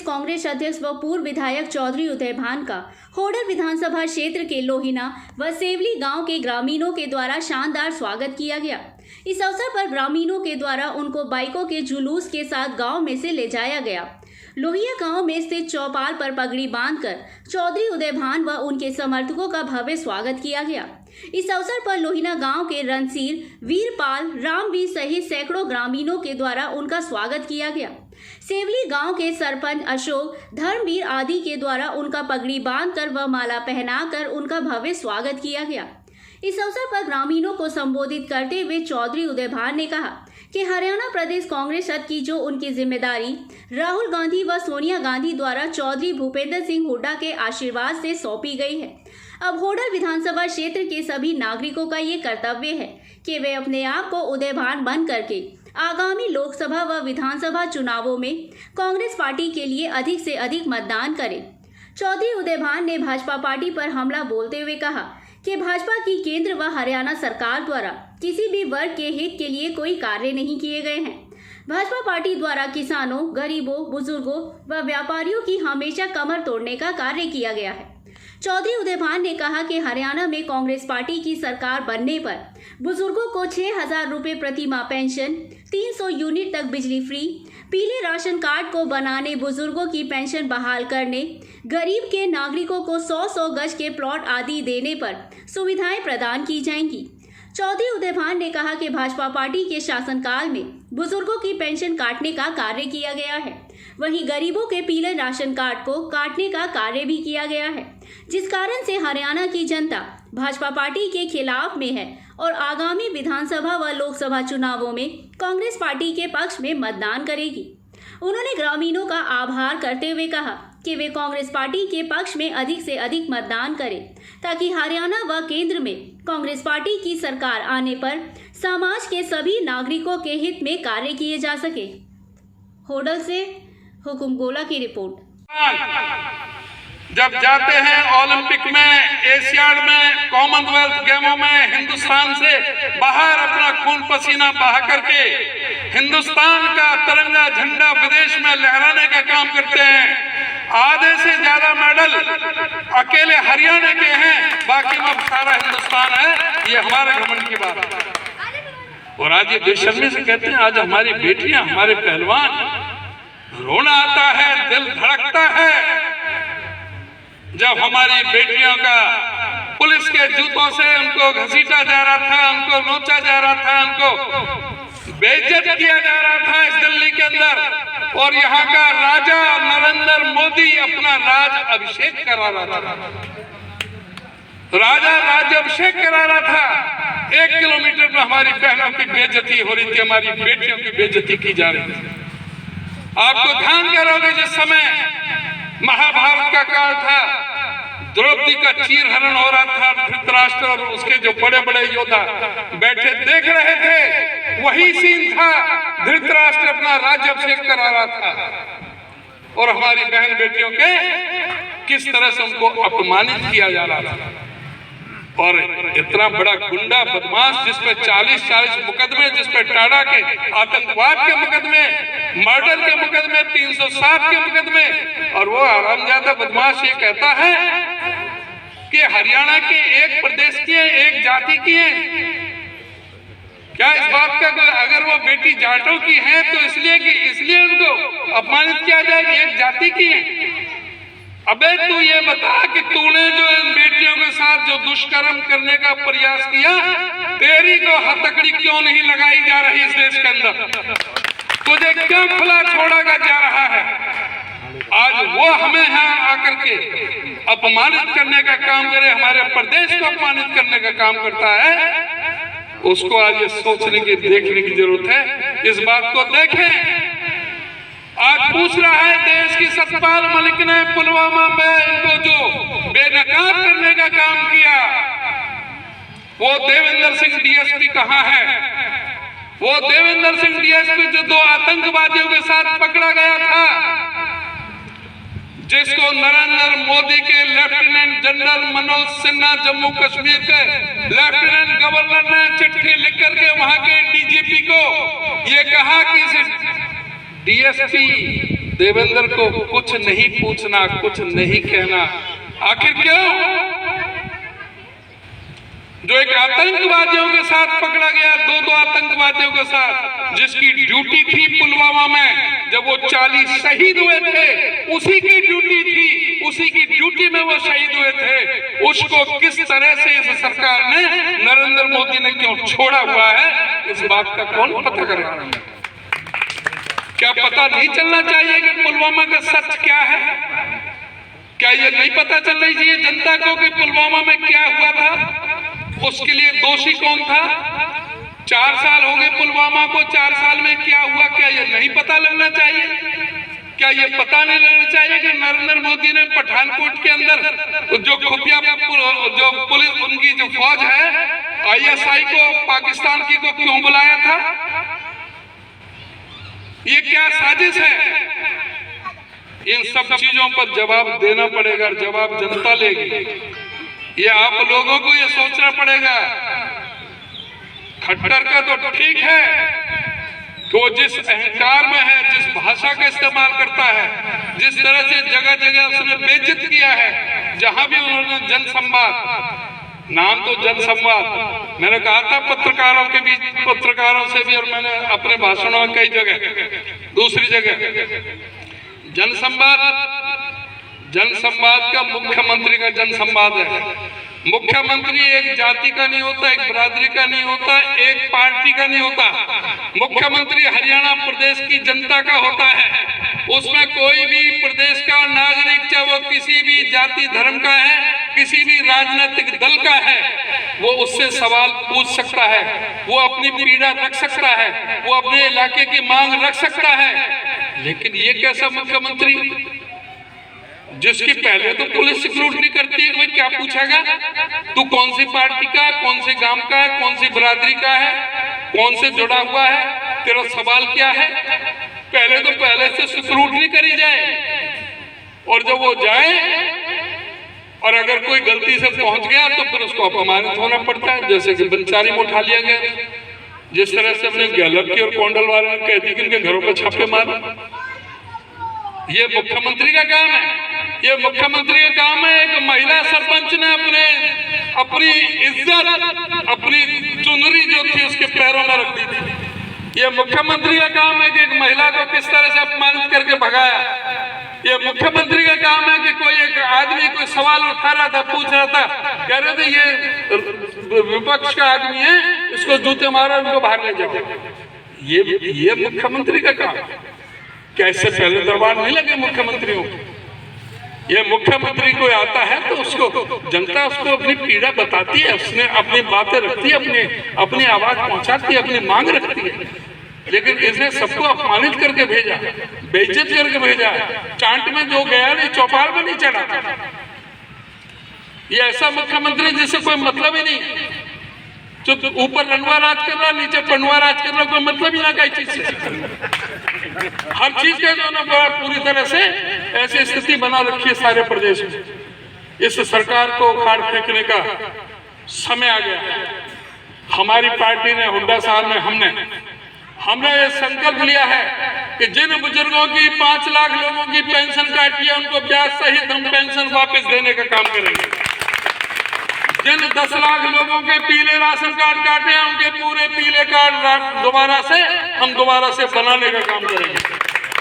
कांग्रेस अध्यक्ष व पूर्व विधायक चौधरी उदय भान का होडल विधानसभा क्षेत्र के लोहिना व सेवली गांव के ग्रामीणों के द्वारा शानदार स्वागत किया गया। इस अवसर पर ग्रामीणों के द्वारा उनको बाइकों के जुलूस के साथ गांव में से ले जाया गया। लोहिया गांव में स्थित चौपाल पर पगड़ी बांधकर चौधरी उदय भान व उनके समर्थकों का भव्य स्वागत किया गया। इस अवसर पर लोहिना गांव के रणसीर, वीरपाल, रामवीर सहित सैकड़ों ग्रामीणों के द्वारा उनका स्वागत किया गया। सेवली गांव के सरपंच अशोक, धर्मवीर आदि के द्वारा उनका पगड़ी बांधकर व माला पहनाकर उनका भव्य स्वागत किया गया। इस अवसर पर ग्रामीणों को संबोधित करते हुए चौधरी उदय भान ने कहा कि हरियाणा प्रदेश कांग्रेस की जो उनकी जिम्मेदारी राहुल गांधी व सोनिया गांधी द्वारा चौधरी भूपेंद्र सिंह हुड्डा के आशीर्वाद से सौंपी गई है। अब होडल विधानसभा क्षेत्र के सभी नागरिकों का ये कर्तव्य है कि वे अपने आप को उदय भान बन करके आगामी लोकसभा व विधानसभा चुनावों में कांग्रेस पार्टी के लिए अधिक से अधिक मतदान करें। चौधरी उदय भान ने भाजपा पार्टी पर हमला बोलते हुए कहा कि भाजपा की केंद्र व हरियाणा सरकार द्वारा किसी भी वर्ग के हित के लिए कोई कार्य नहीं किए गए हैं। भाजपा पार्टी द्वारा किसानों, गरीबों, बुजुर्गों व व्यापारियों की हमेशा कमर तोड़ने का कार्य किया गया है। चौधरी उदय भान ने कहा कि हरियाणा में कांग्रेस पार्टी की सरकार बनने पर बुजुर्गों को 6,000 रुपये प्रति माह पेंशन, 300 यूनिट तक बिजली फ्री, पीले राशन कार्ड को बनाने, बुजुर्गों की पेंशन बहाल करने, गरीब के नागरिकों को 100-100 गज के प्लॉट आदि देने पर सुविधाएं प्रदान की जाएंगी। चौधरी उदय भान ने कहा कि भाजपा पार्टी के शासनकाल में बुजुर्गों की पेंशन काटने का कार्य किया गया है, वहीं गरीबों के पीले राशन कार्ड को काटने का कार्य भी किया गया है, जिस कारण से हरियाणा की जनता भाजपा पार्टी के खिलाफ में है और आगामी विधानसभा व लोकसभा चुनावों में कांग्रेस पार्टी के पक्ष में मतदान करेगी। उन्होंने ग्रामीणों का आभार करते हुए कहा कि वे कांग्रेस पार्टी के पक्ष में अधिक से अधिक मतदान करें ताकि हरियाणा व केंद्र में कांग्रेस पार्टी की सरकार आने पर समाज के सभी नागरिकों के हित में कार्य किए जा सके। होडल से हुकुम गोला की रिपोर्ट। जब जाते हैं ओलंपिक में, एशियाड में, कॉमनवेल्थ गेमों में हिंदुस्तान से बाहर अपना खून पसीना बहा करके हिंदुस्तान का तिरंगा झंडा विदेश में लहराने का काम करते हैं। आधे से ज्यादा मेडल अकेले हरियाणा के हैं, बाकी वो सारा हिंदुस्तान है। ये हमारे घमंड की बात है। और आज ये बेशर्मी से कहते हैं, आज हमारी बेटियां, हमारे पहलवान, रोना आता है, दिल धड़कता है जब हमारी बेटियों का पुलिस के जूतों से उनको घसीटा जा रहा था, उनको नोचा जा रहा था, उनको बेइज्जत किया जा रहा था इस दिल्ली के अंदर। और यहाँ का राजा नरेंद्र मोदी अपना राज अभिषेक करा रहा था, राजा राज्य अभिषेक करा रहा था। 1 किलोमीटर पर हमारी बहनों की बेइज्जती हो रही थी, हमारी बेटियों की बेइज्जती की जा रही थी। आपको ध्यान करोगे, जिस समय महाभारत का काल था, द्रौपदी का चीरहरण हो रहा था, धृतराष्ट्र और उसके जो बड़े बड़े योद्धा बैठे देख रहे थे, वही सीन था। धृतराष्ट्र अपना राज्य अभिषेक करा रहा था और हमारी बहन बेटियों के किस तरह से उनको अपमानित किया जा रहा था। और इतना बड़ा गुंडा बदमाश, जिसपे 40 मुकदमे, जिसपे टाडा के आतंकवाद के मुकदमे, मर्डर के मुकदमे, 307 के मुकदमे, और वो हरामजादा बदमाश ये कहता है कि हरियाणा के एक प्रदेश की है, एक जाति की है। क्या इस बात का, अगर वो बेटी जाटों की है तो इसलिए उनको अपमानित किया जाए कि एक जाति की है? अबे तू ये बता कि तूने जो इन बेटियों के साथ जो दुष्कर्म करने का प्रयास किया, तेरी को हथकड़ी क्यों नहीं लगाई जा रही इस देश के अंदर? तुझे क्यों खुला छोड़ा जा रहा है? आज वो हमें यहाँ आकर के अपमानित करने का काम करे, हमारे प्रदेश को अपमानित करने का काम करता है। उसको आज ये सोचने की, देखने की जरूरत है। इस बात को देखें। आज पूछ रहा है देश की सतपाल मलिक ने पुलवामा में इनको जो बेनकाब करने का काम किया, वो देवेंद्र सिंह डीएसपी कहाँ है? वो देवेंद्र सिंह डीएसपी जो 2 आतंकवादियों के साथ पकड़ा गया था, जिसको नरेंद्र मोदी के लेफ्टिनेंट जनरल मनोज सिन्हा, जम्मू कश्मीर के लेफ्टिनेंट गवर्नर ने चिट्ठी लिख करके वहां के डीजीपी को ये कहा कि डीएसपी देवेंद्र को कुछ नहीं पूछना, कुछ नहीं कहना। आखिर क्यों? जो एक आतंकवादियों के साथ पकड़ा गया, दो आतंकवादियों के साथ, जिसकी ड्यूटी थी पुलवामा में जब वो 40 शहीद हुए थे, उसी की ड्यूटी थी, उसी की ड्यूटी में वो शहीद हुए थे। उसको किस तरह से इस सरकार ने, नरेंद्र मोदी ने क्यों छोड़ा हुआ है, इस बात का कौन पता करेगा? क्या पता नहीं चलना चाहिए कि पुलवामा का सच क्या है? क्या ये नहीं पता चलना चाहिए जनता को कि पुलवामा में क्या हुआ था? उसके लिए दोषी कौन था? 4 साल हो गए पुलवामा को, 4 साल में क्या हुआ, क्या ये नहीं पता लगना चाहिए? क्या ये पता नहीं लगना चाहिए कि नरेंद्र मोदी ने पठानकोट के अंदर जो खुफिया जो पुलिस, उनकी जो फौज है, ISI को, पाकिस्तान की को क्यों बुलाया था? ये क्या साजिश है? इन सब चीजों पर जवाब देना पड़ेगा, जवाब जनता लेगी। ये आप लोगों को ये सोचना पड़ेगा। खट्टर का तो ठीक है कि वो जिस अहंकार में है, जिस भाषा का इस्तेमाल करता है, जिस तरह से जगह जगह उसने बेइज्जत किया है, जहां भी उन्होंने जनसंवाद, नाम तो जनसंवाद, मैंने कहा था पत्रकारों के बीच, पत्रकारों से भी, और मैंने अपने भाषणों में कई जगह, दूसरी जगह जनसंवाद का मुख्यमंत्री का जनसंवाद है। मुख्यमंत्री एक जाति का नहीं होता, एक बिरादरी का नहीं होता, एक पार्टी का नहीं होता। मुख्यमंत्री हरियाणा प्रदेश की जनता का होता है। उसमें कोई भी प्रदेश का नागरिक, चाहे वो किसी भी जाति धर्म का है, किसी भी राजनीतिक दल का है, वो उससे सवाल पूछ सकता है, वो अपनी पीड़ा रख सकता है, वो अपने इलाके की मांग रख सकता है। लेकिन ये कैसा मुख्यमंत्री जिसकी पहले तो पुलिस स्क्रूटनी करती है, भाई क्या पूछेगा, तू कौन सी पार्टी का, कौन से गांव का है, कौन सी बिरादरी का है, कौन से जुड़ा हुआ है, तेरा सवाल क्या है? पहले से स्क्रूटनी करी जाए, और जब वो जाए और अगर कोई गलती से पहुंच गया तो फिर उसको अपमानित होना पड़ता है। जैसे कि बंचारी में उठा लिया गया, जिस तरह से अपने गहलोत की और कोंडल वाले ने कह दी कि इनके घरों पर छापे मारे। ये मुख्यमंत्री का काम है, ये मुख्यमंत्री का काम है। एक महिला सरपंच ने अपनी इज्जत, अपनी चुनरी जो थी उसके पैरों में रख दी थी। ये मुख्यमंत्री का काम है कि एक महिला को किस तरह से अपमानित करके भगाया। ये मुख्यमंत्री का काम है कि कोई एक आदमी कोई सवाल उठा रहा था, पूछ रहा था, कह रहे थे ये विपक्ष का आदमी है, इसको जूते मारो, इनको बाहर ले जाओ। ये मुख्यमंत्री का काम है। कैसे पहले दरबार नहीं लगे मुख्यमंत्रियों को? ये मुख्यमंत्री कोई आता है तो उसको जनता उसको अपनी पीड़ा बताती है, उसने अपनी बातें रखती है, अपनी आवाज पहुंचाती है, अपनी मांग रखती है। लेकिन इसने सबको अपमानित करके भेजा, बेइज्जत करके भेजा। चांट में जो गया नहीं, चौपाल में नहीं चढ़ा। ये ऐसा मुख्यमंत्री जिससे कोई मतलब ही नहीं, जो ऊपर रनवा राज कर रहा, नीचे पनवा राज कर रहा, कोई मतलब ही ना कई चीज से। हर चीज के जो ना पूरी तरह से ऐसी स्थिति बना रखी है सारे प्रदेश में। इस सरकार को उखाड़ फेंकने का समय आ गया। हमारी पार्टी ने, हुड्डा साहब ने, हमने ये संकल्प लिया है कि जिन बुजुर्गों की 5 लाख लोगों की पेंशन काटी है, उनको ब्याज सहित हम पेंशन वापस देने का काम करेंगे। जिन 10 लाख लोगों के पीले राशन कार्ड काटे हैं, उनके पूरे पीले कार्ड दोबारा से बनाने का काम करेंगे।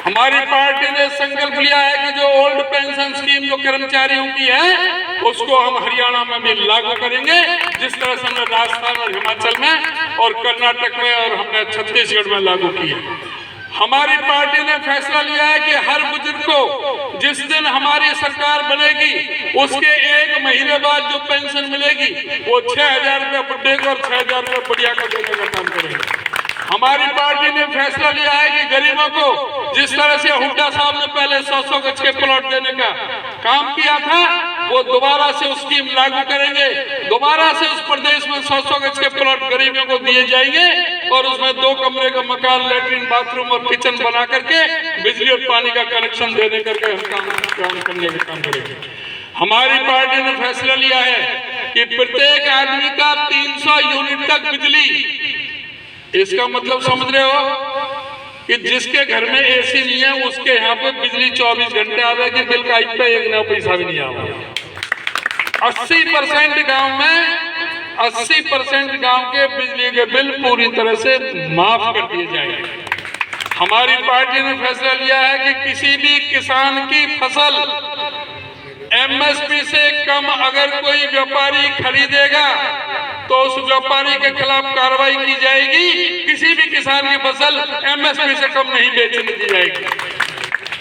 हमारी पार्टी ने संकल्प लिया है कि जो ओल्ड पेंशन स्कीम जो कर्मचारियों की है, उसको हम हरियाणा में भी लागू करेंगे, जिस तरह से हमने राजस्थान और हिमाचल में और कर्नाटक में और हमने छत्तीसगढ़ में लागू किया। हमारी पार्टी ने फैसला लिया है कि हर बुजुर्ग को जिस दिन हमारी सरकार बनेगी, उसके 1 महीने बाद जो पेंशन मिलेगी वो 6,000 रुपये बुढ़े को और 6,000 रुपये बुढ़िया को देने का काम करेंगे। हमारी पार्टी ने फैसला लिया है कि गरीबों को जिस तरह से हुड्डा साहब ने पहले 100 गज के प्लॉट देने का काम किया था, वो दोबारा से उस स्कीम लागू करेंगे। दोबारा से उस प्रदेश में 100 गज के प्लॉट गरीबों को दिए जाएंगे और उसमें 2 कमरे का मकान, लेटरिन, बाथरूम और किचन बना करके बिजली और पानी का कनेक्शन देने करके हम काम करने का काम करेंगे। हमारी पार्टी ने फैसला लिया है कि प्रत्येक आदमी का 300 यूनिट तक बिजली। इसका मतलब समझ रहे हो? कि जिसके घर में एसी नहीं है उसके यहाँ पे बिजली 24 घंटे आवेगी, बिल का पे एक नया पैसा भी नहीं आवेगा। 80% गांव में 80% गांव के बिजली के बिल पूरी तरह से माफ कर दिए जाएंगे। हमारी पार्टी ने फैसला लिया है कि किसी भी किसान की फसल एमएसपी से कम अगर कोई व्यापारी खरीदेगा तो उस व्यापारी के खिलाफ कार्रवाई की जाएगी। किसी भी किसान की फसल एमएसपी से कम नहीं बेचने दी जाएगी।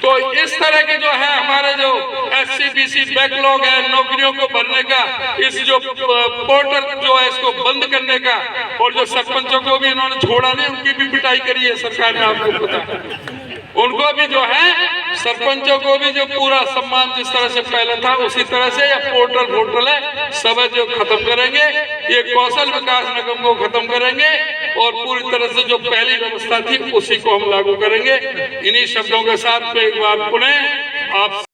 तो इस तरह के जो है हमारे जो एससी-बीसी बैकलॉग है नौकरियों को भरने का, इस जो पोर्टल जो है इसको बंद करने का, और जो सरपंचों को भी इन्होंने छोड़ा नहीं, उनकी भी पिटाई करी है सरकार ने, आपको पता। उनको भी जो है सरपंचों को भी जो पूरा सम्मान जिस तरह से पहले था उसी तरह से या पोर्टल है सब जो खत्म करेंगे। ये कौशल विकास निगम को खत्म करेंगे और पूरी तरह से जो पहली व्यवस्था थी उसी को हम लागू करेंगे। इन्हीं शब्दों के साथ में एक बार पुनः आप